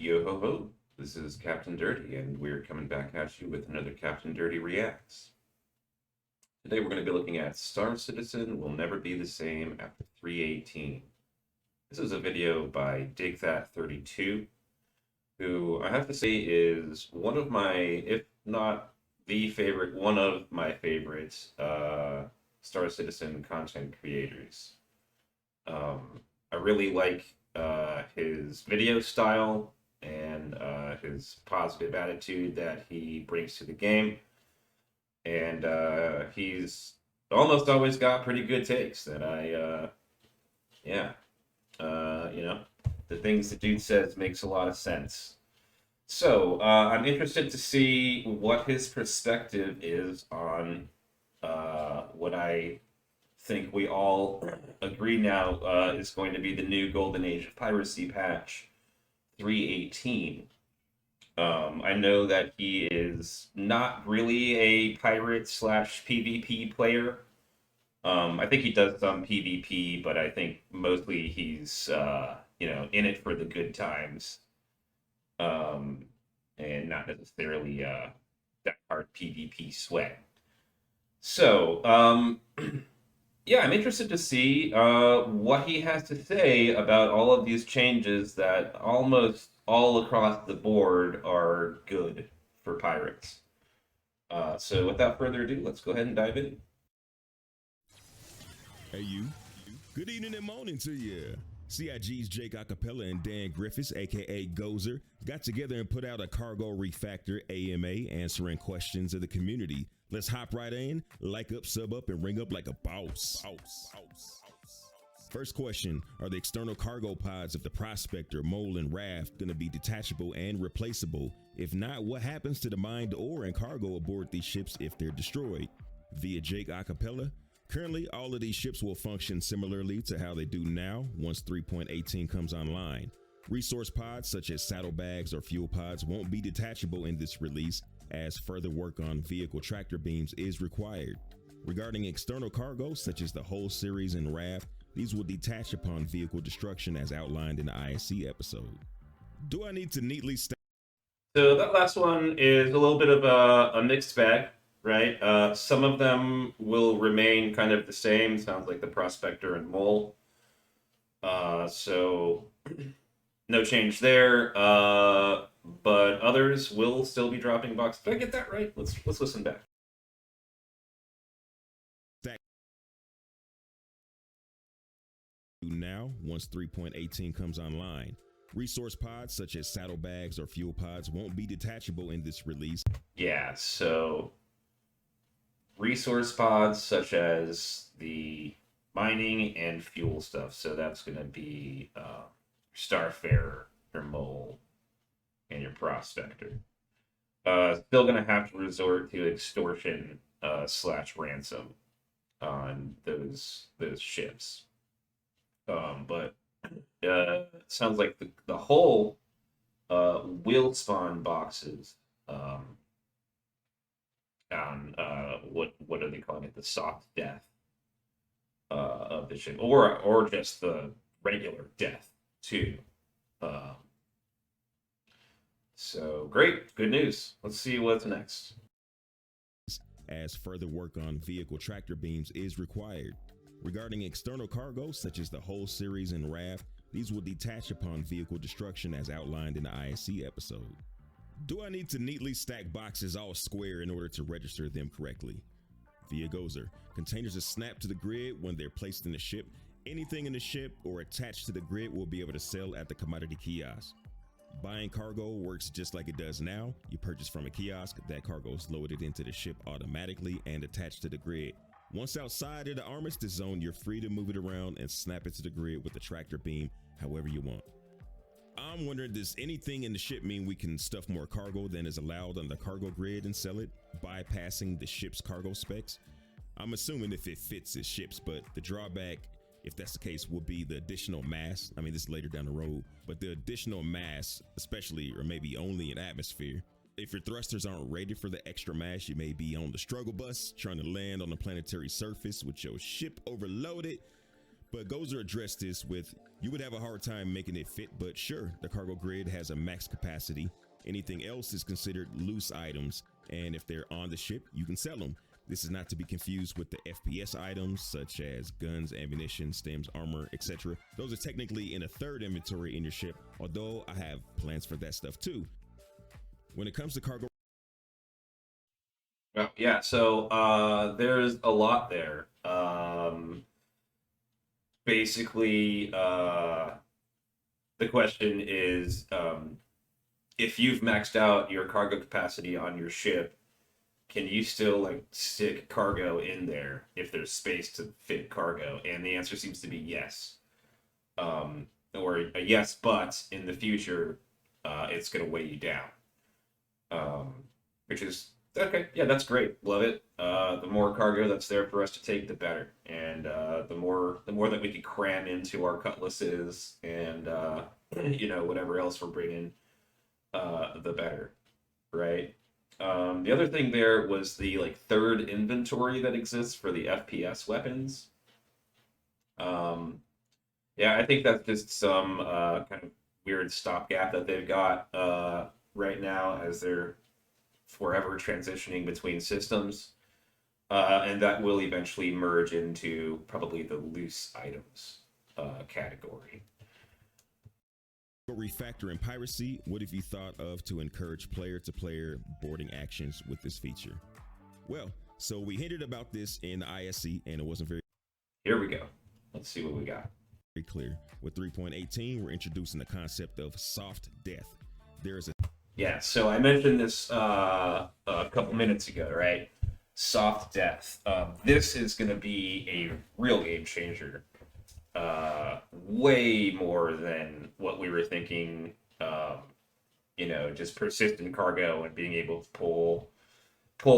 Yo ho ho, this is Captain Dirty, and we're coming back at you with another Captain Dirty Reacts. Today we're going to be looking at Star Citizen Will Never Be the Same After 318. This is a video by DigThat32, who I have to say is one of my, if not the favorite, one of my favorites Star Citizen content creators. I really like his video style and his positive attitude that he brings to the game. And he's almost always got pretty good takes that the things the dude says makes a lot of sense. So I'm interested to see what his perspective is on what I think we all agree now is going to be the new Golden Age of Piracy patch 318. I know that he is not really a pirate slash PvP player. I think he does some PvP, but I think mostly he's in it for the good times, and not necessarily that hard PvP sweat. So yeah, I'm interested to see what he has to say about all of these changes that almost all across the board are good for pirates. So without further ado, let's go ahead and dive in. Hey, you. Good evening and morning to you. CIG's Jake Acapella and Dan Griffiths, aka Gozer, got together and put out a cargo refactor AMA answering questions of the community. Let's hop right in, like up, sub up, and ring up like a boss. First question, are the external cargo pods of the Prospector, Mole, and Raft going to be detachable and replaceable? If not, what happens to the mined ore and cargo aboard these ships if they're destroyed? Via Jake Acapella, currently all of these ships will function similarly to how they do now once 3.18 comes online. Resource pods such as saddlebags or fuel pods won't be detachable in this release, as further work on vehicle tractor beams is required. Regarding external cargo such as the hull series and Raft, these will detach upon vehicle destruction as outlined in the ISC episode. Do I need to neatly So that last one is a little bit of a mixed bag, right? Some of them will remain kind of the same. Sounds like the Prospector and Mole. So no change there. But others will still be dropping boxes. Did I get that right? Let's listen back. now once 3.18 comes online. Resource pods such as saddlebags or fuel pods won't be detachable in this release. Yeah, so resource pods such as the mining and fuel stuff. So that's going to be Starfarer, your Mole, and your Prospector. Still going to have to resort to extortion slash ransom on those ships. But it sounds like the whole will spawn boxes on what are they calling it, the soft death of the ship, or just the regular death too. So great, good news. Let's see what's next. As further work on vehicle tractor beams is required. Regarding external cargo such as the hull series and Raft, these will detach upon vehicle destruction as outlined in the ISC episode. Do I need to neatly stack boxes all square in order to register them correctly? Via Gozer, containers are snapped to the grid when they're placed in the ship. Anything in the ship or attached to the grid will be able to sell at the commodity kiosk. Buying cargo works just like it does now. You purchase from a kiosk, that cargo is loaded into the ship automatically and attached to the grid. Once outside of the armistice zone, you're free to move it around and snap it to the grid with the tractor beam however you want. I'm wondering, does anything in the ship mean we can stuff more cargo than is allowed on the cargo grid and sell it, bypassing the ship's cargo specs? I'm assuming if it fits its ships, but the drawback, if that's the case, will be the additional mass. I mean, this is later down the road, but the additional mass, especially or maybe only in atmosphere. If your thrusters aren't rated for the extra mass, you may be on the struggle bus trying to land on the planetary surface with your ship overloaded. But Gozer addressed this with, You would have a hard time making it fit, but sure, the cargo grid has a max capacity. Anything else is considered loose items, and if they're on the ship, you can sell them. This is not to be confused with the FPS items such as guns, ammunition, stems, armor, etc. Those are technically in a third inventory in your ship, although I have plans for that stuff too. When it comes to cargo, Well, yeah, so there's a lot there. Basically, the question is, if you've maxed out your cargo capacity on your ship, can you still like stick cargo in there if there's space to fit cargo? And the answer seems to be yes. Or a yes, but in the future, it's going to weigh you down. Which is okay. Yeah, that's great. Love it. The more cargo that's there for us to take, the better. And the more that we can cram into our cutlasses and whatever else we're bringing, the better, right? The other thing there was the like third inventory that exists for the FPS weapons. Yeah, I think that's just some kind of weird stopgap that they've got right now as they're forever transitioning between systems. And that will eventually merge into probably the loose items category. refactor in Piracy, what have you thought of to encourage player-to-player boarding actions with this feature? Well, so we hinted about this in the ISC, and it wasn't very Here we go. Let's see what we got. clear. With 3.18, we're introducing the concept of soft death. There is a Yeah, so I mentioned this a couple minutes ago, right? Soft death. This is going to be a real game changer. Way more than what we were thinking. Just persistent cargo and being able to pull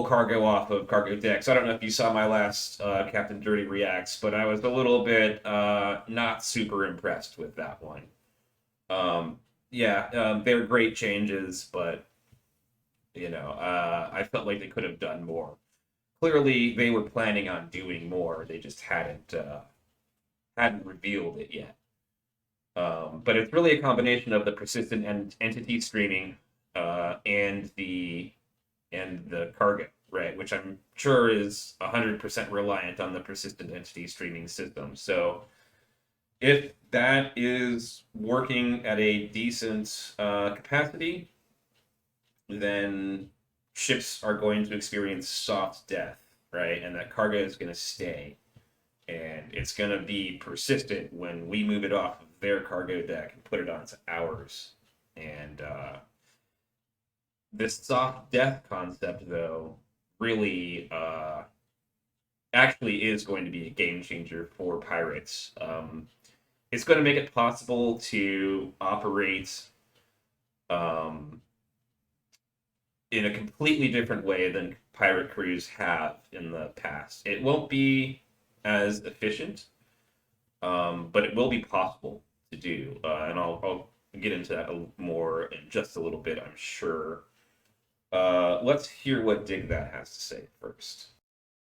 cargo off of cargo decks. I don't know if you saw my last CaptDirty reacts, but I was a little bit not super impressed with that one. They're great changes, but I felt like they could have done more. Clearly, they were planning on doing more. They just hadn't revealed it yet. But it's really a combination of the persistent entity streaming and the cargo, right? Which I'm sure is 100% reliant on the persistent entity streaming system. So if that is working at a decent capacity, then ships are going to experience soft death, right? And that cargo is going to stay. And it's going to be persistent when we move it off of their cargo deck and put it onto ours. And this soft death concept, though, really actually is going to be a game changer for pirates. It's going to make it possible to operate in a completely different way than pirate crews have in the past. It won't be as efficient, but it will be possible to do. And I'll get into that more in just a little bit, I'm sure. Let's hear what DigThat has to say first.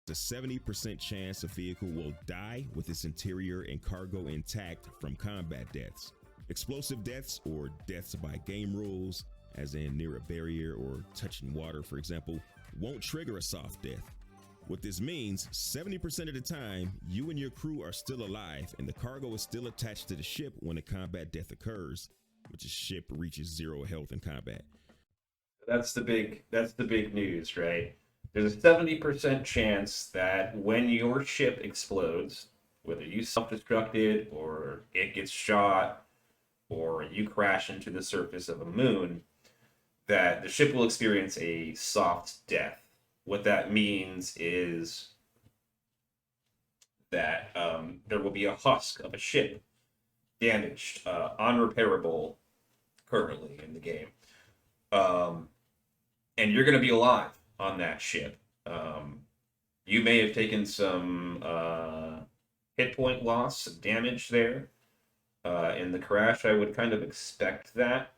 a 70% chance a vehicle will die with its interior and cargo intact from combat deaths. Explosive deaths or deaths by game rules, as in near a barrier or touching water, for example, won't trigger a soft death. What this means, 70% of the time, you and your crew are still alive and the cargo is still attached to the ship when a combat death occurs, which the ship reaches 0 health in combat. That's the big news, right? There's a 70% chance that when your ship explodes, whether you self-destructed or it gets shot or you crash into the surface of a moon, that the ship will experience a soft death. What that means is that there will be a husk of a ship damaged, unrepairable currently in the game. And you're going to be alive on that ship. You may have taken some hit point loss, some damage there in the crash. I would kind of expect that.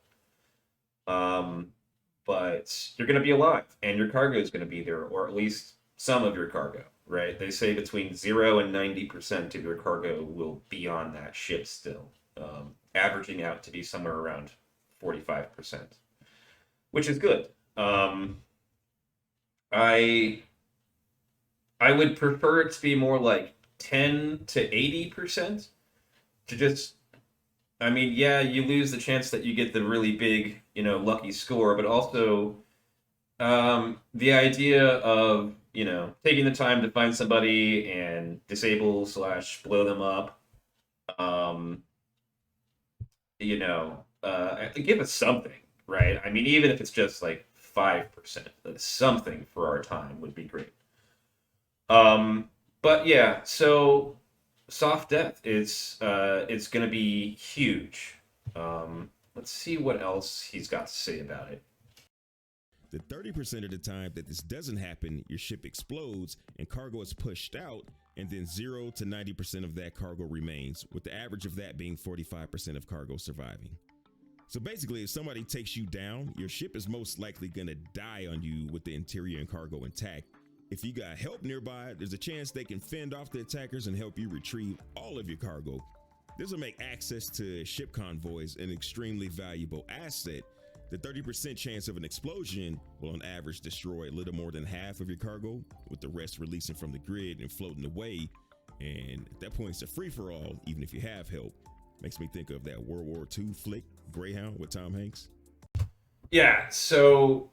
But you're going to be alive, and your cargo is going to be there, or at least some of your cargo, right? They say between 0 and 90% of your cargo will be on that ship still. averaging out to be somewhere around 45%, which is good. I I would prefer it to be more like 10 to 80% to just, I mean, yeah, you lose the chance that you get the really big, lucky score, but also the idea of, taking the time to find somebody and disable slash blow them up, um, give us something, right? I mean, even if it's just like 5%, something for our time would be great. But yeah, so soft death is it's gonna be huge. Let's see what else he's got to say about it. The 30% of the time that this doesn't happen, your ship explodes and cargo is pushed out, and then 0 to 90% of that cargo remains, with the average of that being 45% of cargo surviving. So basically, if somebody takes you down, your ship is most likely gonna die on you with the interior and cargo intact. If you got help nearby, there's a chance they can fend off the attackers and help you retrieve all of your cargo. This will make access to ship convoys an extremely valuable asset. The 30% chance of an explosion will on average destroy a little more than half of your cargo, with the rest releasing from the grid and floating away. And at that point, it's a free-for-all, even if you have help. Makes me think of that World War II flick, Greyhound, with Tom Hanks. Yeah, so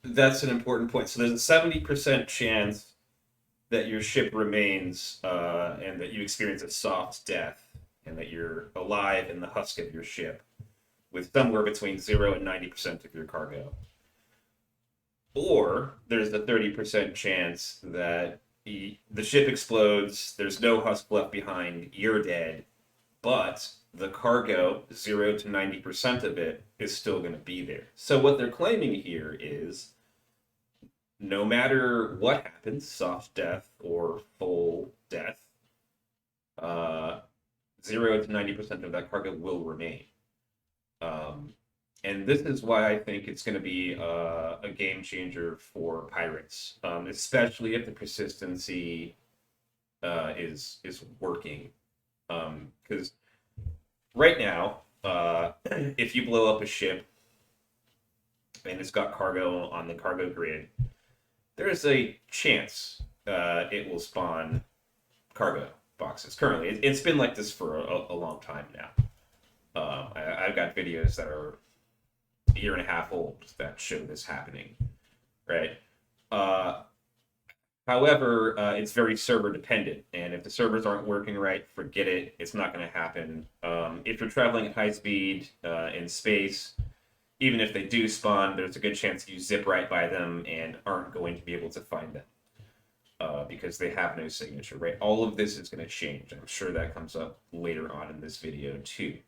that's an important point. So there's a 70% chance that your ship remains and that you experience a soft death and that you're alive in the husk of your ship with somewhere between 0 and 90% of your cargo. Or there's a 30% chance that the ship explodes, there's no husk left behind, you're dead, but the cargo, 0 to 90% of it, is still going to be there. So what they're claiming here is no matter what happens, soft death or full death, 0 to 90% of that cargo will remain. And this is why I think it's going to be a game changer for pirates, especially if the persistency is working. Because right now, if you blow up a ship and it's got cargo on the cargo grid, there is a chance it will spawn cargo boxes. Currently, it's been like this for a long time now. I've got videos that are a year and a half old that show this happening, right? However, it's very server dependent, and if the servers aren't working right, forget it. It's not going to happen. If you're traveling at high speed in space, even if they do spawn, there's a good chance you zip right by them and aren't going to be able to find them because they have no signature, right? All of this is going to change. I'm sure that comes up later on in this video too.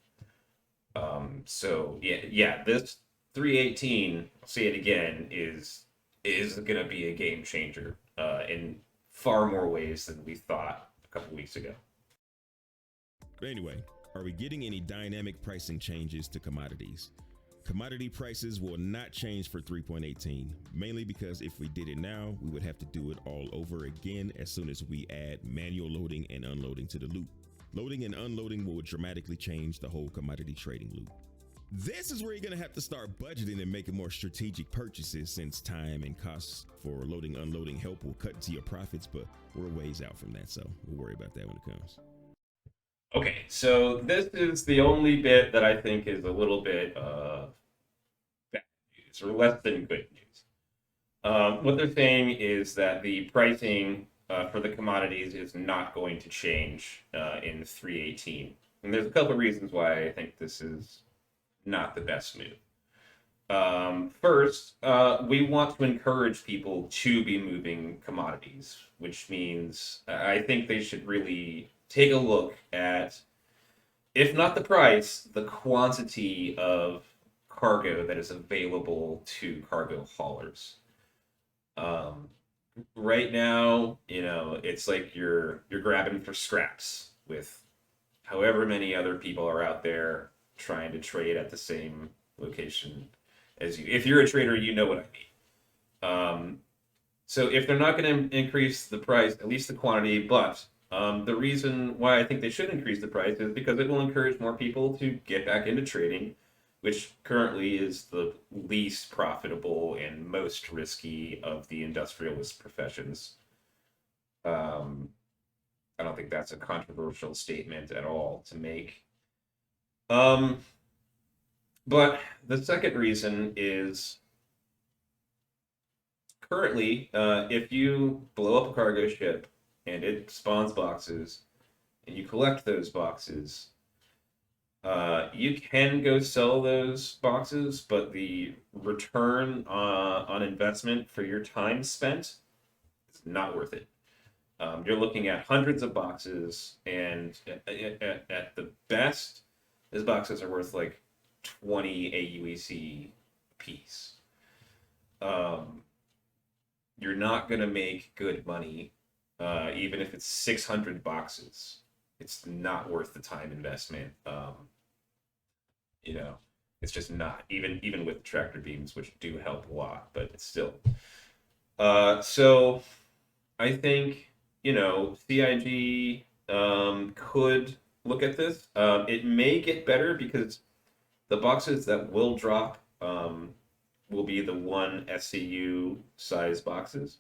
So yeah, this 318, I'll say it again, is going to be a game changer in far more ways than we thought a couple weeks ago. But anyway, are we getting any dynamic pricing changes to commodities? Commodity prices will not change for 3.18, mainly because if we did it now, we would have to do it all over again as soon as we add manual loading and unloading to the loop. Loading and unloading will dramatically change the whole commodity trading loop. This is where you're going to have to start budgeting and making more strategic purchases, since time and costs for loading unloading help will cut into your profits, but we're ways out from that, so we'll worry about that when it comes. Okay, so this is the only bit that I think is a little bit bad news, or less than good news. What they're saying is that the pricing for the commodities is not going to change in 318. And there's a couple of reasons why I think this is not the best move. First, we want to encourage people to be moving commodities, which means I think they should really take a look at, if not the price, the quantity of cargo that is available to cargo haulers. Right now, it's like you're grabbing for scraps with however many other people are out there trying to trade at the same location as you. If you're a trader, you know what I mean. So if they're not going to increase the price, at least the quantity, but The reason why I think they should increase the price is because it will encourage more people to get back into trading, which currently is the least profitable and most risky of the industrialist professions. Um, I don't think that's a controversial statement at all to make. Um, but the second reason is currently, if you blow up a cargo ship and it spawns boxes and you collect those boxes, you can go sell those boxes, but the return on investment for your time spent is not worth it. You're looking at hundreds of boxes, and at the best, those boxes are worth like 20 AUEC piece. Um, you're not going to make good money, even if it's 600 boxes. It's not worth the time investment. You know, it's just not, even with tractor beams, which do help a lot, but it's still. So I think, CIG could look at this. It may get better because the boxes that will drop will be the one SCU size boxes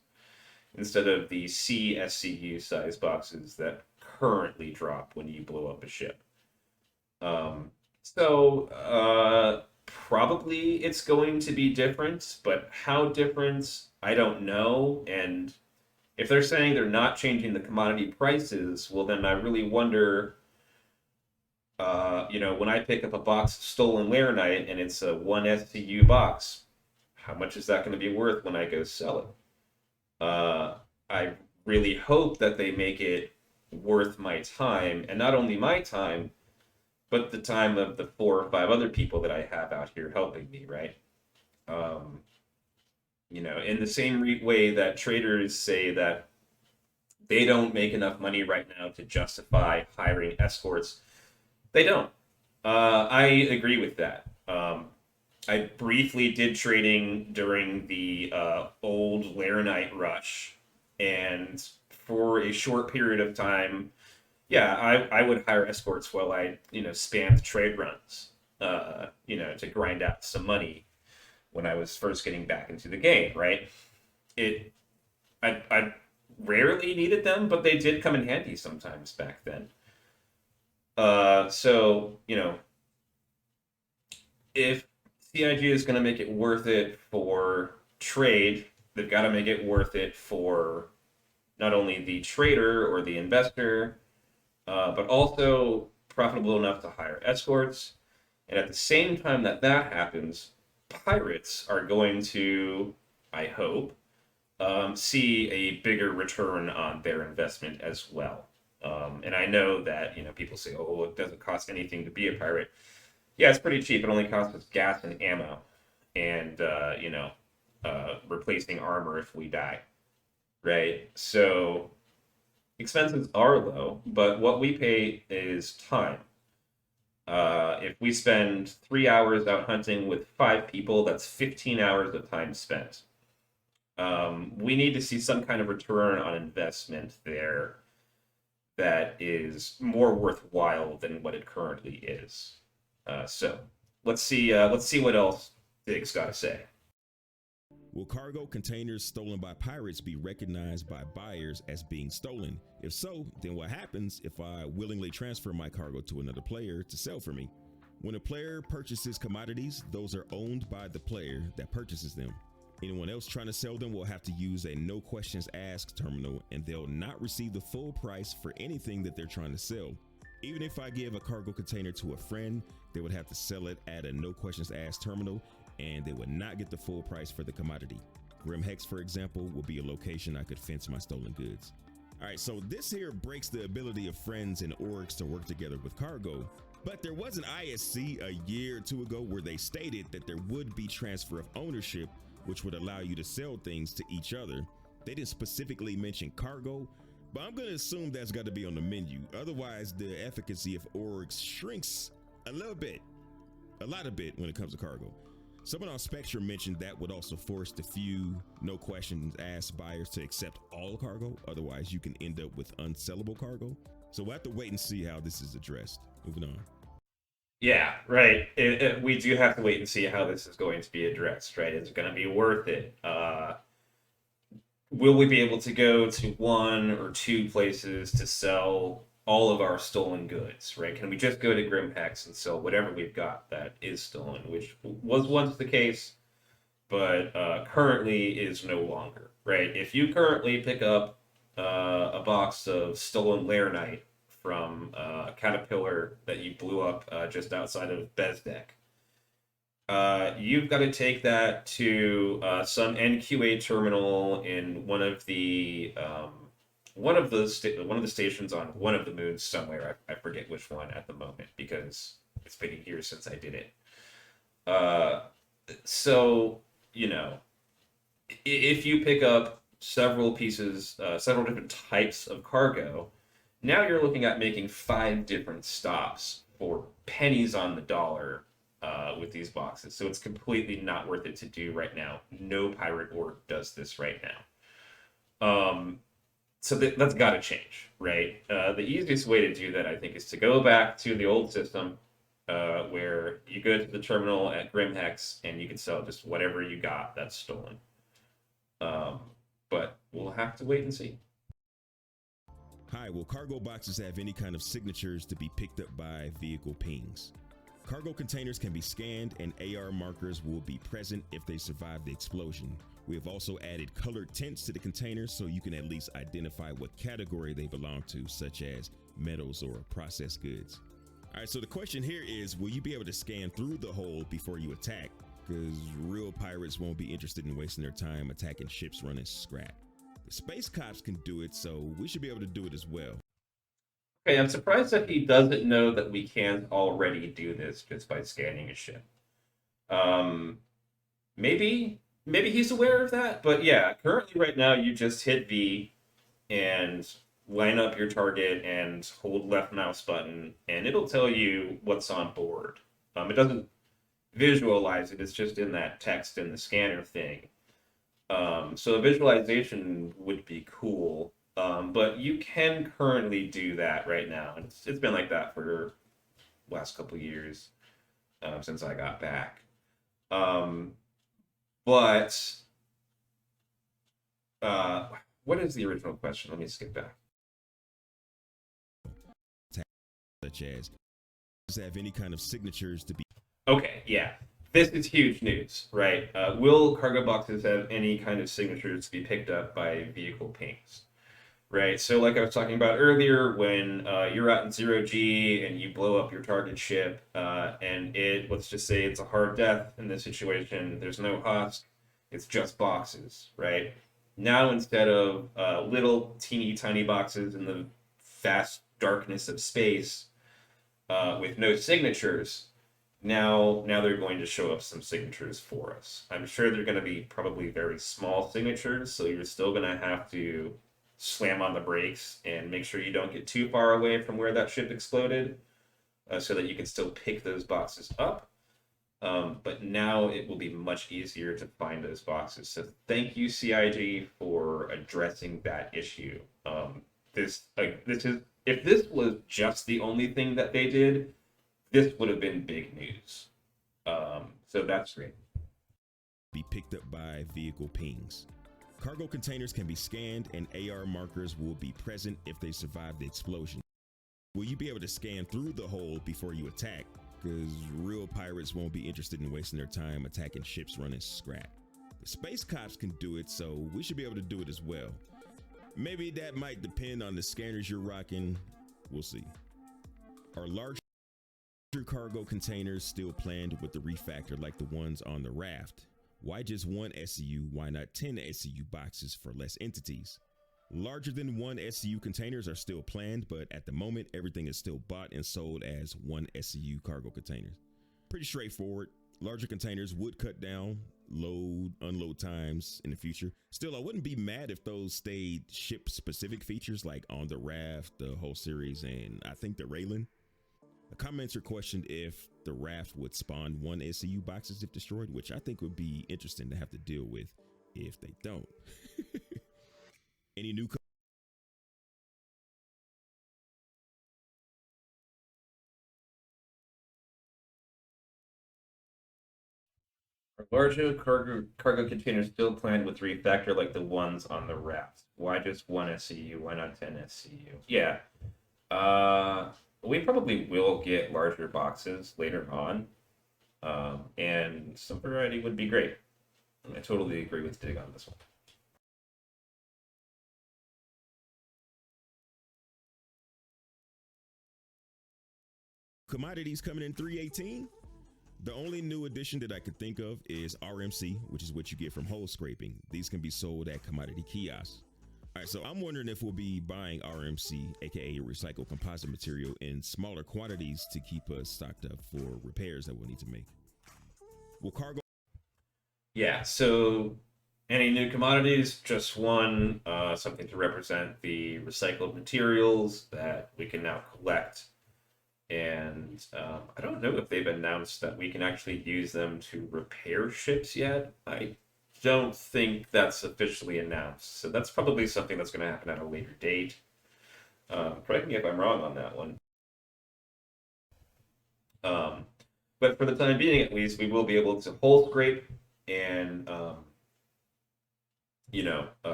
instead of the C SCU size boxes that currently drop when you blow up a ship. So probably it's going to be different, but how different, I don't know. And if they're saying they're not changing the commodity prices, well, then I really wonder, when I pick up a box of stolen Laranite and it's a 1 SCU box, how much is that going to be worth when I go sell it? I really hope that they make it worth my time, and not only my time, but the time of the 4 or 5 other people that I have out here helping me, right? In the same way that traders say that they don't make enough money right now to justify hiring escorts, they don't. I agree with that. I briefly did trading during the old Laranite rush, and for a short period of time, yeah, I would hire escorts while I spammed trade runs, to grind out some money when I was first getting back into the game, right? I rarely needed them, but they did come in handy sometimes back then. So if CIG is going to make it worth it for trade, they've got to make it worth it for not only the trader or the investor, but also profitable enough to hire escorts. And at the same time that happens, pirates are going to, I hope, see a bigger return on their investment as well. And I know that people say, "Oh, it doesn't cost anything to be a pirate." Yeah, it's pretty cheap. It only costs us gas and ammo, and replacing armor if we die, right? So expenses are low, but what we pay is time. If we spend 3 hours out hunting with 5 people, that's 15 hours of time spent. We need to see some kind of return on investment there that is more worthwhile than what it currently is. So let's see what else Dig's got to say. Will cargo containers stolen by pirates be recognized by buyers as being stolen? If so, then what happens if I willingly transfer my cargo to another player to sell for me? When a player purchases commodities, those are owned by the player that purchases them. Anyone else trying to sell them will have to use a no questions asked terminal, and they'll not receive the full price for anything that they're trying to sell. Even if I give a cargo container to a friend, they would have to sell it at a no questions asked terminal, and they would not get the full price for the commodity. Grim Hex, for example, would be a location I could fence my stolen goods. All right, so this here breaks the ability of friends and orgs to work together with cargo. But there was an ISC a year or two ago where they stated that there would be transfer of ownership, which would allow you to sell things to each other. They didn't specifically mention cargo, but I'm going to assume that's got to be on the menu. Otherwise, the efficacy of orgs shrinks a lot of bit when it comes to cargo. Someone on Spectrum mentioned that would also force the few no questions asked buyers to accept all cargo. Otherwise, you can end up with unsellable cargo. So we'll have to wait and see how this is addressed. Moving on. Yeah, right. We do have to wait and see how this is going to be addressed, right? Is it going to be worth it? Will we be able to go to one or two places to sell all of our stolen goods, right? Can we just go to Grimhex and sell whatever we've got that is stolen, which was once the case, but currently is no longer, right? If you currently pick up a box of stolen Laranite from a caterpillar that you blew up just outside of Bezdek, you've got to take that to some NQA terminal in one of the stations on one of the moons somewhere. I forget which one at the moment because it's been a year since I did it. So you know, if you pick up several pieces, several different types of cargo, now you're looking at making 5 different stops for pennies on the dollar with these boxes. So it's completely not worth it to do right now. No pirate org does this right now. So that's got to change, right? The easiest way to do that, I think, is to go back to the old system where you go to the terminal at Grimhex and you can sell just whatever you got that's stolen. But we'll have to wait and see. Hi, will cargo boxes have any kind of signatures to be picked up by vehicle pings? Cargo containers can be scanned and AR markers will be present if they survive the explosion. We have also added colored tints to the containers so you can at least identify what category they belong to, such as metals or processed goods. All right, so the question here is, will you be able to scan through the hole before you attack? Because real pirates won't be interested in wasting their time attacking ships running scrap. The space cops can do it, so we should be able to do it as well. Okay, I'm surprised that he doesn't know that we can't already do this just by scanning a ship. Um, maybe he's aware of that, but yeah, currently right now you just hit V and line up your target and hold left mouse button, and it'll tell you what's on board. It doesn't visualize it; it's just in that text in the scanner thing. So a visualization would be cool. But you can currently do that right now. It's been like that for the last couple of years since I got back. But what is the original question? Let me skip back. Such as, does it have any kind of signatures to be? Okay, yeah. This is huge news, right? Will cargo boxes have any kind of signatures to be picked up by vehicle pings? Right, so like I was talking about earlier, when you're out in 0G and you blow up your target ship, and let's just say it's a hard death in this situation, there's no husk, it's just boxes, right? Now instead of little teeny tiny boxes in the vast darkness of space with no signatures, now they're going to show up some signatures for us. I'm sure they're going to be probably very small signatures, so you're still going to have to slam on the brakes and make sure you don't get too far away from where that ship exploded so that you can still pick those boxes up. But now it will be much easier to find those boxes. So thank you, CIG, for addressing that issue. This is, if this was just the only thing that they did, this would have been big news. So that's great. Be picked up by vehicle pings. Cargo containers can be scanned and AR markers will be present if they survive the explosion. Will you be able to scan through the hole before you attack? Because real pirates won't be interested in wasting their time attacking ships running scrap. The space cops can do it, so we should be able to do it as well. Maybe that might depend on the scanners you're rocking. We'll see. Are larger cargo containers still planned with the refactor like the ones on the raft? Why just one SCU? Why not 10 SCU boxes for less entities? Larger than one SCU containers are still planned, but at the moment, everything is still bought and sold as one SCU cargo containers. Pretty straightforward. Larger containers would cut down load, unload times in the future. Still, I wouldn't be mad if those stayed ship specific features like on the raft, the whole series, and I think the Raylan. A commenter questioned if the raft would spawn one SCU boxes if destroyed, which I think would be interesting to have to deal with if they don't. Any new Are larger cargo containers still planned with refactor like the ones on the raft? Why just one SCU? Why not 10 SCU? Yeah. We probably will get larger boxes later on. And some variety would be great. I totally agree with Dig on this one. commodities coming in 318? The only new addition that I could think of is RMC, which is what you get from hole scraping. These can be sold at commodity kiosks. All right, so I'm wondering if we'll be buying RMC, aka recycled composite material, in smaller quantities to keep us stocked up for repairs that we'll need to make. Will cargo? Yeah, so any new commodities, just one, something to represent the recycled materials that we can now collect. And I don't know if they've announced that we can actually use them to repair ships yet. I don't think that's officially announced. So that's probably something that's going to happen at a later date. Correct me if I'm wrong on that one. But for the time being, at least, we will be able to hole scrape and,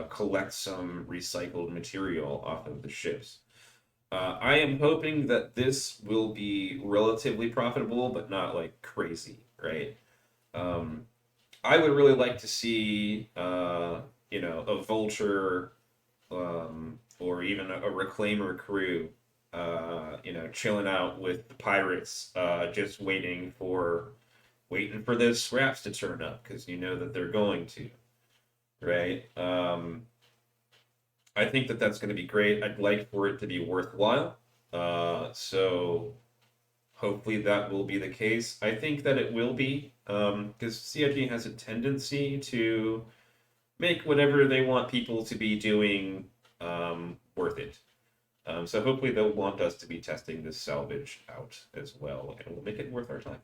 collect some recycled material off of the ships. I am hoping that this will be relatively profitable, but not like crazy, right? I would really like to see, a vulture, or even a reclaimer crew, chilling out with the pirates, just waiting for those scraps to turn up because you know that they're going to, right? I think that that's going to be great. I'd like for it to be worthwhile. So hopefully that will be the case. I think that it will be, because CIG has a tendency to make whatever they want people to be doing worth it. So hopefully they'll want us to be testing this salvage out as well, and we'll make it worth our time.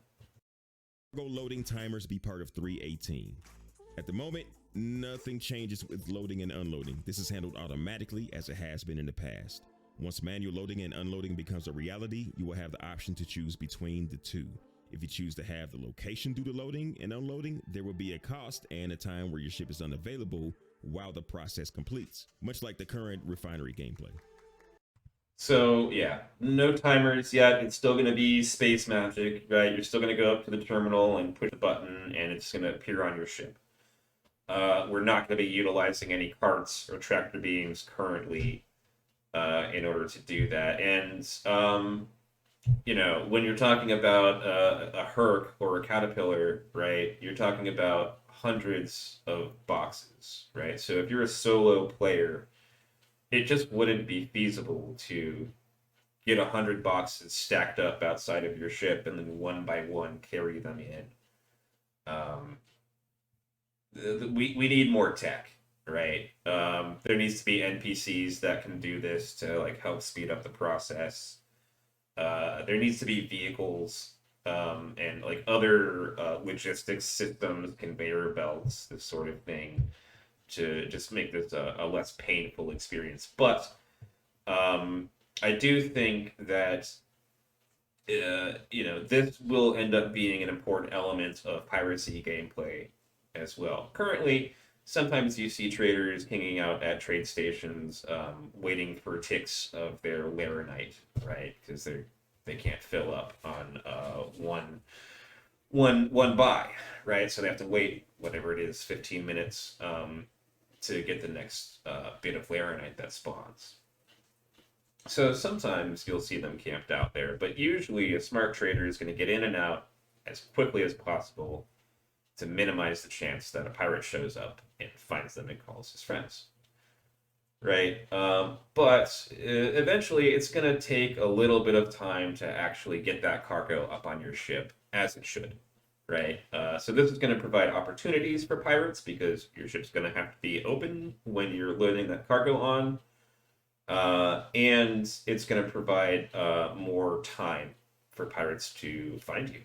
Cargo loading timers be part of 318. At the moment, nothing changes with loading and unloading. This is handled automatically as it has been in the past. Once manual loading and unloading becomes a reality, you will have the option to choose between the two. If you choose to have the location do the loading and unloading, there will be a cost and a time where your ship is unavailable while the process completes, much like the current refinery gameplay. So yeah, no timers yet. It's still going to be space magic, right? You're still going to go up to the terminal and push a button, and it's going to appear on your ship. We're not going to be utilizing any carts or tractor beams currently in order to do that. And, when you're talking about a Herc or a Caterpillar, right, you're talking about hundreds of boxes, right? So if you're a solo player, it just wouldn't be feasible to get 100 boxes stacked up outside of your ship and then one by one carry them in. We need more tech, right? There needs to be NPCs that can do this to like help speed up the process. There needs to be vehicles and like other logistics systems, conveyor belts, this sort of thing, to just make this a less painful experience. But I do think that this will end up being an important element of piracy gameplay as well. Currently, sometimes you see traders hanging out at trade stations, waiting for ticks of their laranite, right? Because they can't fill up on one buy, right? So they have to wait whatever it is, 15 minutes, to get the next bit of laranite that spawns. So sometimes you'll see them camped out there, but usually a smart trader is going to get in and out as quickly as possible to minimize the chance that a pirate shows up and finds them and calls his friends. Right? But eventually it's going to take a little bit of time to actually get that cargo up on your ship, as it should. Right? So this is going to provide opportunities for pirates because your ship's going to have to be open when you're loading that cargo on. And it's going to provide more time for pirates to find you.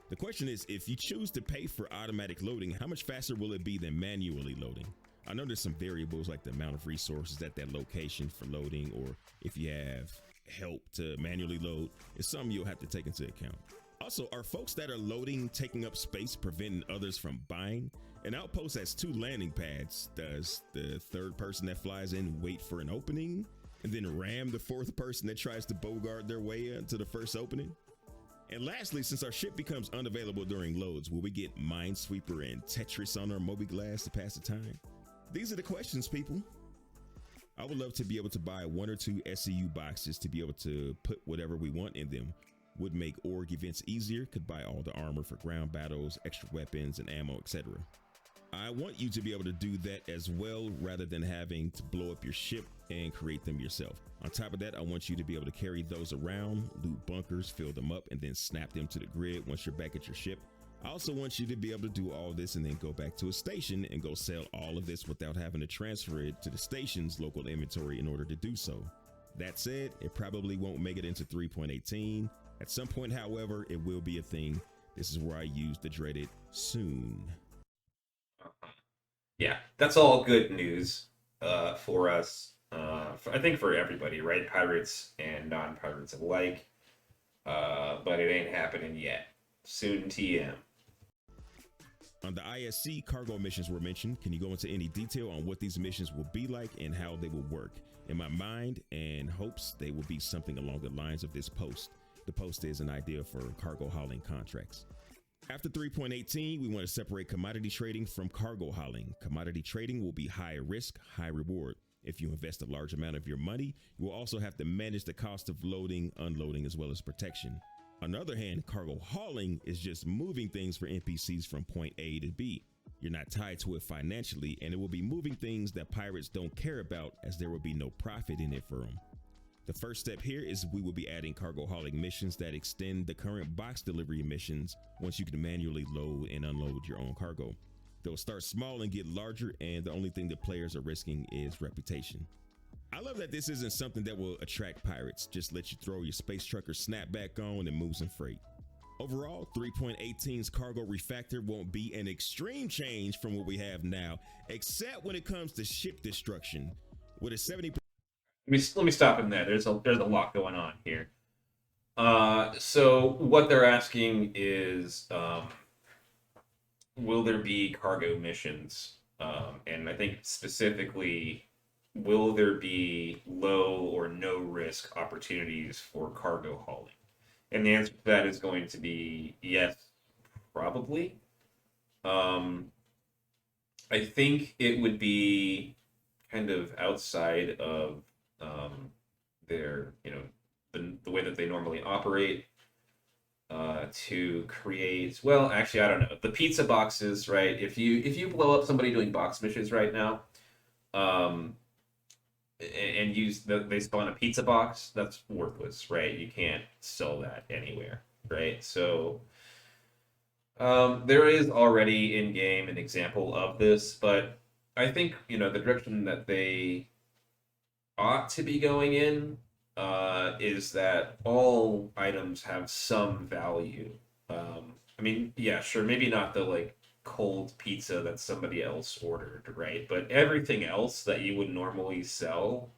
The question is, if you choose to pay for automatic loading, how much faster will it be than manually loading? I know there's some variables like the amount of resources at that location for loading, or if you have help to manually load. It's something you'll have to take into account. Also, are folks that are loading taking up space, preventing others from buying? An outpost has 2 landing pads. Does the third person that flies in wait for an opening and then ram the 4th person that tries to bogart their way into the first opening? And lastly, since our ship becomes unavailable during loads, will we get Minesweeper and Tetris on our Moby-Glass to pass the time? These are the questions, people. I would love to be able to buy 1 or 2 SCU boxes to be able to put whatever we want in them. Would make org events easier, could buy all the armor for ground battles, extra weapons and ammo, etc. I want you to be able to do that as well, rather than having to blow up your ship and create them yourself. On top of that, I want you to be able to carry those around, loot bunkers, fill them up, and then snap them to the grid once you're back at your ship. I also want you to be able to do all this and then go back to a station and go sell all of this without having to transfer it to the station's local inventory in order to do so. That said, it probably won't make it into 3.18. At some point, however, it will be a thing. This is where I use the dreaded soon. Yeah, that's all good news for us. I think for everybody, right? Pirates and non-pirates alike. But it ain't happening yet. Soon TM. On the ISC, cargo missions were mentioned. Can you go into any detail on what these missions will be like and how they will work? In my mind and hopes, they will be something along the lines of this post. The post is an idea for cargo hauling contracts. After 3.18, we want to separate commodity trading from cargo hauling. Commodity trading will be high risk, high reward. If you invest a large amount of your money, you will also have to manage the cost of loading, unloading, as well as protection. On the other hand, cargo hauling is just moving things for NPCs from point A to B. You're not tied to it financially, and it will be moving things that pirates don't care about, as there will be no profit in it for them. The first step here is we will be adding cargo hauling missions that extend the current box delivery missions once you can manually load and unload your own cargo. They'll start small and get larger, and the only thing that players are risking is reputation. I love that this isn't something that will attract pirates, just let you throw your space trucker snapback on and move some freight. Overall, 3.18's cargo refactor won't be an extreme change from what we have now, except when it comes to ship destruction. With a 70% Let me stop in there. There's a lot going on here. So what they're asking is, will there be cargo missions? And I think specifically, will there be low or no risk opportunities for cargo hauling? And the answer to that is going to be yes, probably. I think it would be kind of outside of their, the way that they normally operate, to create, well, actually, I don't know, the pizza boxes, right? If you blow up somebody doing box missions right now, and they spawn a pizza box, that's worthless, right? You can't sell that anywhere, right? So there is already in game an example of this, but I think the direction that they ought to be going in is that all items have some value. I mean, yeah, sure, maybe not the cold pizza that somebody else ordered, right? But everything else that you would normally sell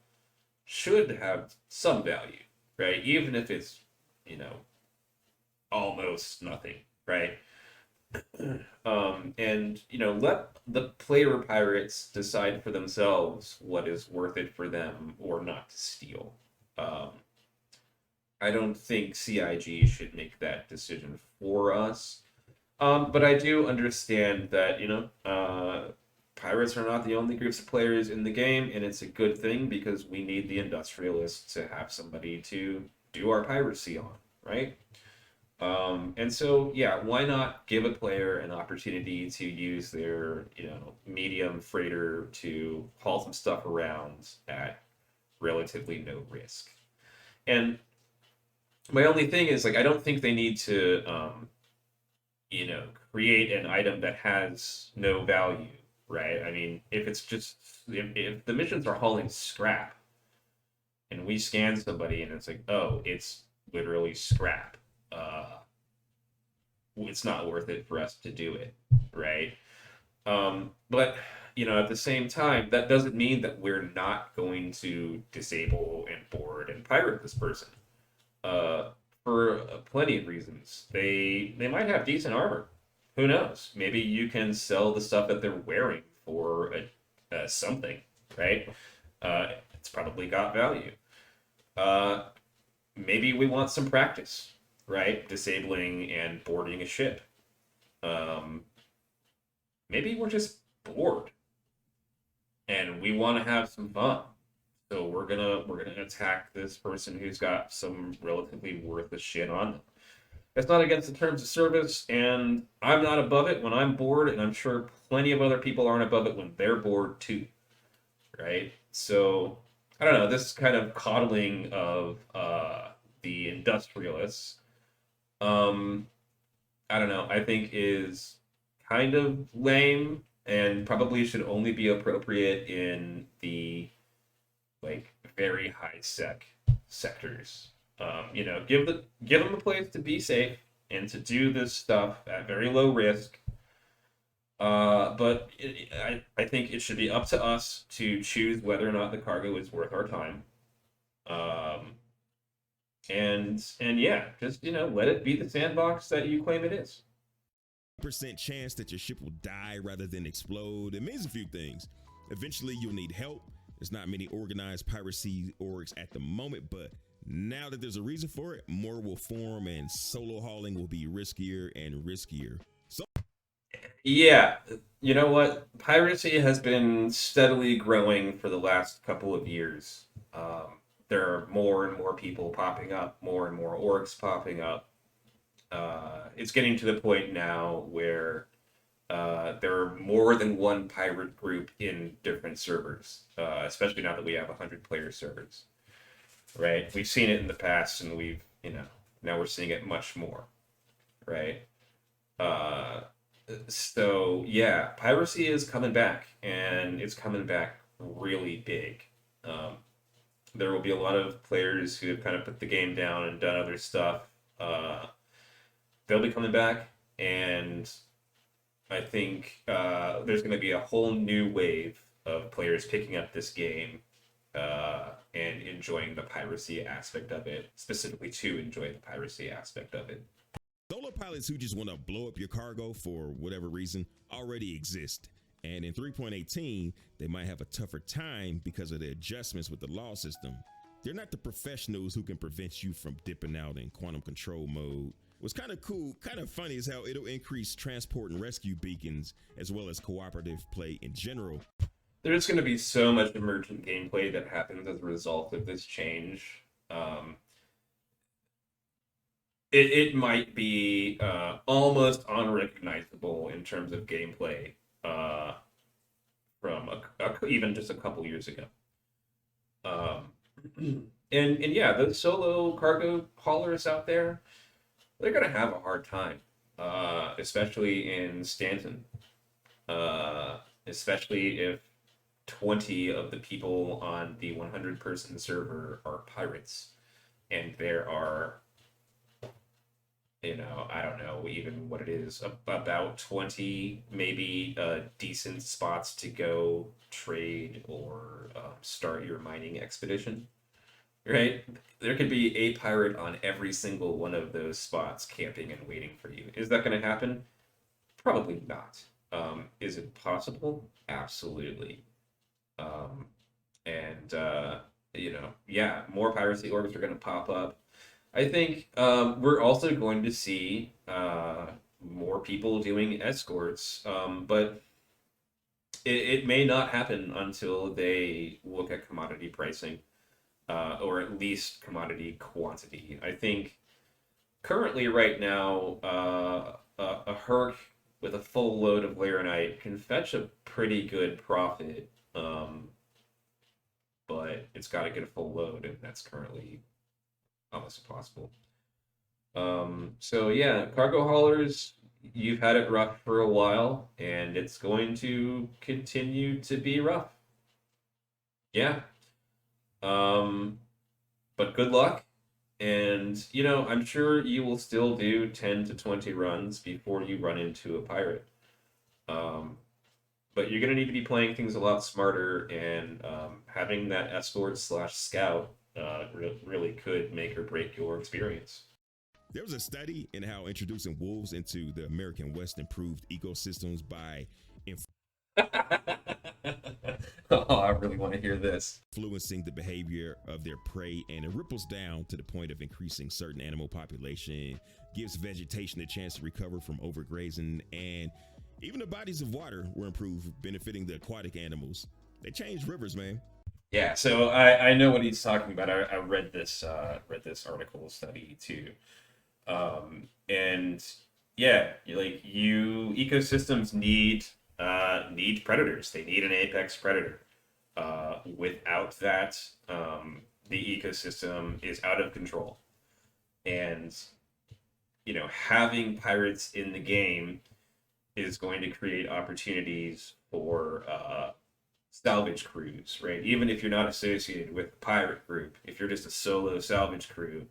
should have some value, right? Even if it's, almost nothing, right? And let the player pirates decide for themselves what is worth it for them or not to steal. I don't think CIG should make that decision for us. But I do understand that, pirates are not the only groups of players in the game, and it's a good thing because we need the industrialists to have somebody to do our piracy on, right? And so, yeah, why not give a player an opportunity to use their, medium freighter to haul some stuff around at relatively no risk? And my only thing is, I don't think they need to, create an item that has no value, right? I mean, if the missions are hauling scrap and we scan somebody and it's oh, it's literally scrap, it's not worth it for us to do it, right? But at the same time, that doesn't mean that we're not going to disable and board and pirate this person. Uh, for plenty of reasons. They might have decent armor. Who knows? Maybe you can sell the stuff that they're wearing for something, right? It's probably got value. Uh, Maybe we want some practice, right? Disabling and boarding a ship. Um, Maybe we're just bored and we want to have some fun. So we're gonna attack this person who's got some relatively worthless shit on them. It's not against the terms of service, and I'm not above it when I'm bored, and I'm sure plenty of other people aren't above it when they're bored too, right? So I don't know. This kind of coddling of the industrialists, um, I don't know. I think is kind of lame and probably should only be appropriate in the like very high sec sectors. Give them a place to be safe and to do this stuff at very low risk. But I think it should be up to us to choose whether or not the cargo is worth our time. Um, and yeah, just let it be the sandbox that you claim it is. Percent chance that your ship will die rather than explode. It means a few things. Eventually, you'll need help. There's not many organized piracy orgs at the moment, but now that there's a reason for it, more will form and solo hauling will be riskier and riskier. So, Yeah, you know what? Piracy has been steadily growing for the last couple of years. There are more and more people popping up, more and more orgs popping up. It's getting to the point now where there are more than one pirate group in different servers, especially now that we have 100-player servers, right? We've seen it in the past, and now we're seeing it much more, right? Uh, so yeah, piracy is coming back, and it's coming back really big. Um, there will be a lot of players who have kind of put the game down and done other stuff. Uh, they'll be coming back, and I think there's going to be a whole new wave of players picking up this game and enjoying the piracy aspect of it, specifically to enjoy the piracy aspect of it. solo pilots who just want to blow up your cargo for whatever reason already exist. And in 3.18, they might have a tougher time because of the adjustments with the law system. They're not the professionals who can prevent you from dipping out in quantum control mode. What's kind of cool, kind of funny is how it'll increase transport and rescue beacons as well as cooperative play in general. There's going to be so much emergent gameplay that happens as a result of this change. It might be almost unrecognizable in terms of gameplay from even just a couple years ago. And yeah, the solo cargo haulers out there, they're gonna have a hard time, especially in Stanton, especially if 20 of the people on the 100-person server are pirates, and there are, I don't know even what it is, about 20 maybe decent spots to go trade or start your mining expedition, right? There could be a pirate on every single one of those spots camping and waiting for you. Is that going to happen? Probably not. Is it possible? Absolutely. And yeah, more piracy orgs are going to pop up. I think we're also going to see more people doing escorts, but it may not happen until they look at commodity pricing, or at least commodity quantity. I think currently, right now, a Herc with a full load of Laranite can fetch a pretty good profit, but it's got to get a full load, and that's currently almost impossible. So yeah, cargo haulers, you've had it rough for a while, and it's going to continue to be rough. Yeah. But good luck, And, I'm sure you will still do 10 to 20 runs before you run into a pirate. Um, but you're going to need to be playing things a lot smarter, and having that escort slash scout really could make or break your experience. There was a study in how introducing wolves into the American West improved ecosystems by Oh, I really want to hear this. influencing the behavior of their prey, and it ripples down to the point of increasing certain animal population, gives vegetation a chance to recover from overgrazing, and even the bodies of water were improved, benefiting the aquatic animals. They changed rivers, man. Yeah, so I know what he's talking about. I read this article study too. And yeah, ecosystems need predators. They need an apex predator. Without that, the ecosystem is out of control. And having pirates in the game is going to create opportunities for salvage crews, right? Even if you're not associated with a pirate group, if you're just a solo salvage crew,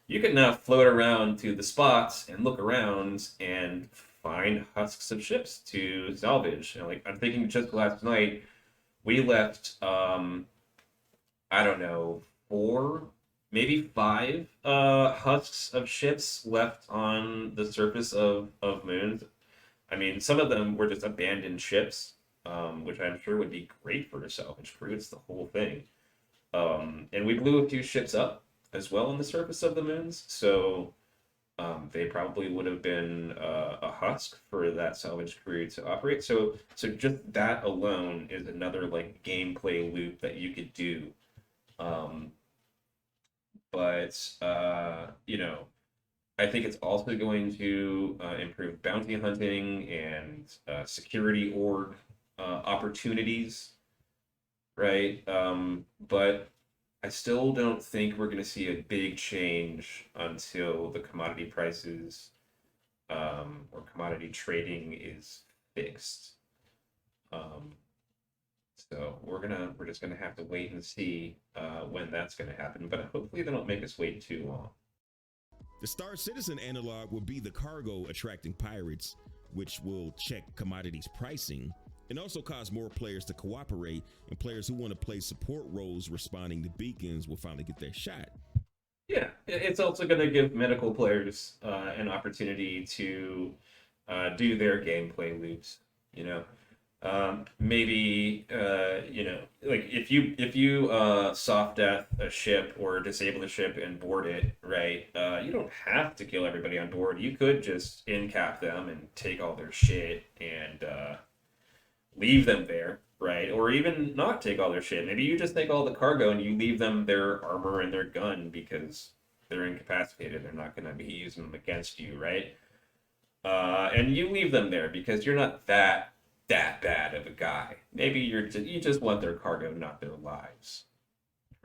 you can now float around to the spots and look around and find husks of ships to salvage. I'm thinking just last night we left I don't know, four, maybe five husks of ships left on the surface of moons. I mean, some of them were just abandoned ships, which I'm sure would be great for a salvage crew. It's the whole thing. And we blew a few ships up as well on the surface of the moons, so they probably would have been a husk for that salvage crew to operate. So just that alone is another like gameplay loop that you could do. Um, but I think it's also going to improve bounty hunting and security org opportunities, right? But I still don't think we're going to see a big change until the commodity prices or commodity trading is fixed. So we're just gonna have to wait and see when that's gonna happen. But hopefully they don't make us wait too long. The Star Citizen analog will be the cargo attracting pirates, which will check commodities pricing and also cause more players to cooperate, and players who want to play support roles responding to beacons will finally get their shot. Yeah, it's also going to give medical players an opportunity to do their gameplay loops. You know, maybe like if you soft death a ship or disable a ship and board it, right? You don't have to kill everybody on board. You could just in-cap them and take all their shit and leave them there, right? Or even not take all their shit. Maybe you just take all the cargo and you leave them their armor and their gun because they're incapacitated. They're not going to be using them against you, right? And you leave them there because you're not that bad of a guy. Maybe you just want their cargo, not their lives,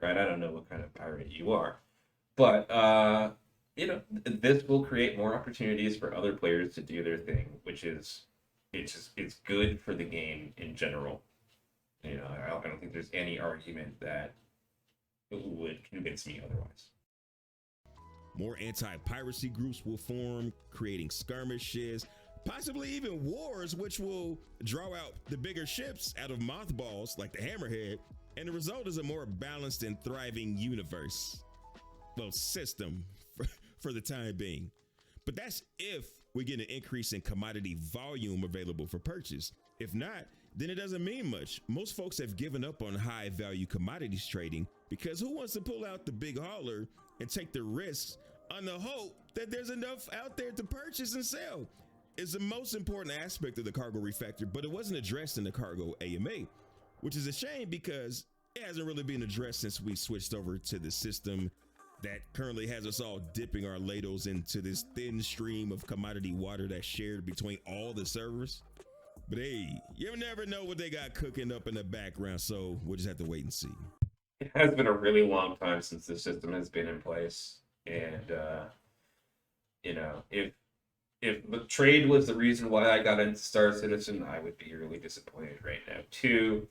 right? I don't know what kind of pirate you are, but this will create more opportunities for other players to do their thing, which is it's good for the game in general. I don't think there's any argument that would convince me otherwise. More anti-piracy groups will form, creating skirmishes, possibly even wars, which will draw out the bigger ships out of mothballs like the Hammerhead, and the result is a more balanced and thriving universe. Well, system for the time being. But that's if we get an increase in commodity volume available for purchase. If not, then it doesn't mean much. Most folks have given up on high value commodities trading because who wants to pull out the big hauler and take the risks on the hope that there's enough out there to purchase and sell? It's the most important aspect of the cargo refactor, but it wasn't addressed in the cargo AMA, which is a shame because it hasn't really been addressed since we switched over to the system that currently has us all dipping our ladles into this thin stream of commodity water that's shared between all the servers. But hey, you never know what they got cooking up in the background, so we'll just have to wait and see. It has been a really long time since the system has been in place, and if the trade was the reason why I got into Star Citizen, I would be really disappointed right now too,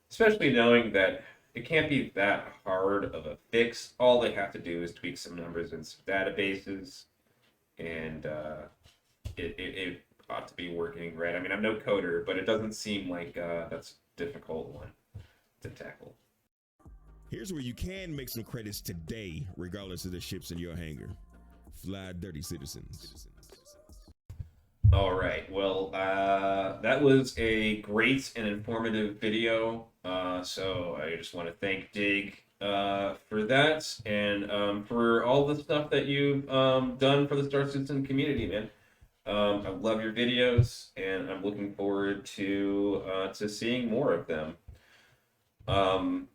especially knowing that it can't be that hard of a fix. All they have to do is tweak some numbers in some databases, and it ought to be working right. I mean, I'm no coder, but it doesn't seem like that's a difficult one to tackle. Here's where you can make some credits today, regardless of the ships in your hangar. Fly dirty, citizens. All right. Well, that was a great and informative video. So I just want to thank Dig for that, and for all the stuff that you've done for the Star Citizen community, man. I love your videos, and I'm looking forward to seeing more of them. Um,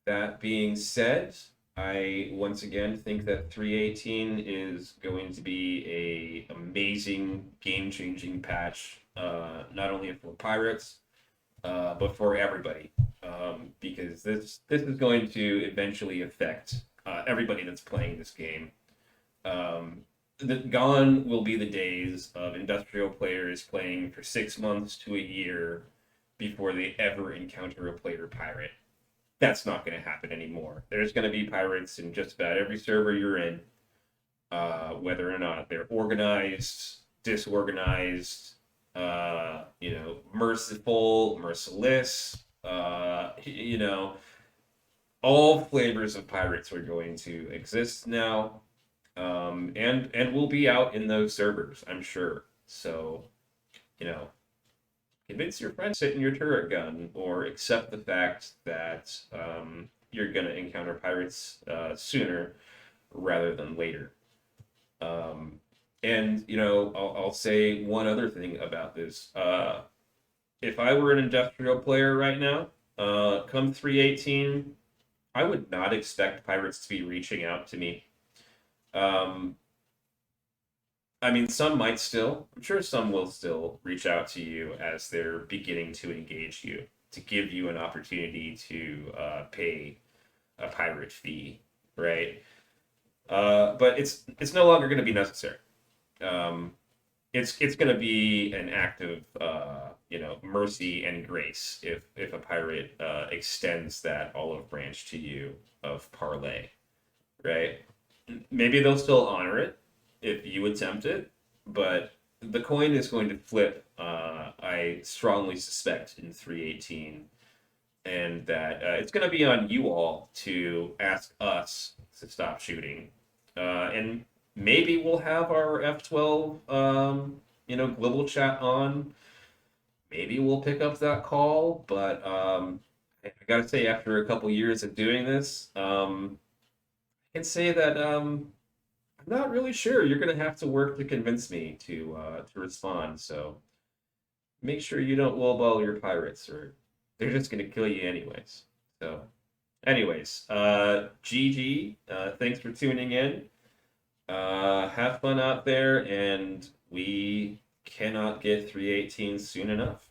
that being said, I once again think that 318 is going to be a amazing game-changing patch, not only for pirates, but for everybody, because this is going to eventually affect everybody that's playing this game. Gone will be the days of industrial players playing for 6 months to a year before they ever encounter a player pirate. That's not going to happen anymore. There's going to be pirates in just about every server you're in, whether or not they're organized, disorganized, merciful, merciless. All flavors of pirates are going to exist now, and will be out in those servers, I'm sure. So, convince your friends to sit in your turret gun, or accept the fact that you're going to encounter pirates sooner rather than later. I'll say one other thing about this. If I were an industrial player right now, come 318, I would not expect pirates to be reaching out to me. I mean, some might still. I'm sure some will still reach out to you as they're beginning to engage you, to give you an opportunity to pay a pirate fee, right? But it's no longer going to be necessary. It's going to be an act of mercy and grace if a pirate extends that olive branch to you of parlay, right? Maybe they'll still honor it if you attempt it, but the coin is going to flip. I strongly suspect in 318, and that it's going to be on you all to ask us to stop shooting, and maybe we'll have our F12, global chat on. Maybe we'll pick up that call, but I gotta say, after a couple years of doing this, I can say that I'm not really sure. You're gonna have to work to convince me to respond. So make sure you don't lowball your pirates, or they're just gonna kill you anyways. So, anyways, GG. Thanks for tuning in. Have fun out there, and we cannot get 318 soon enough.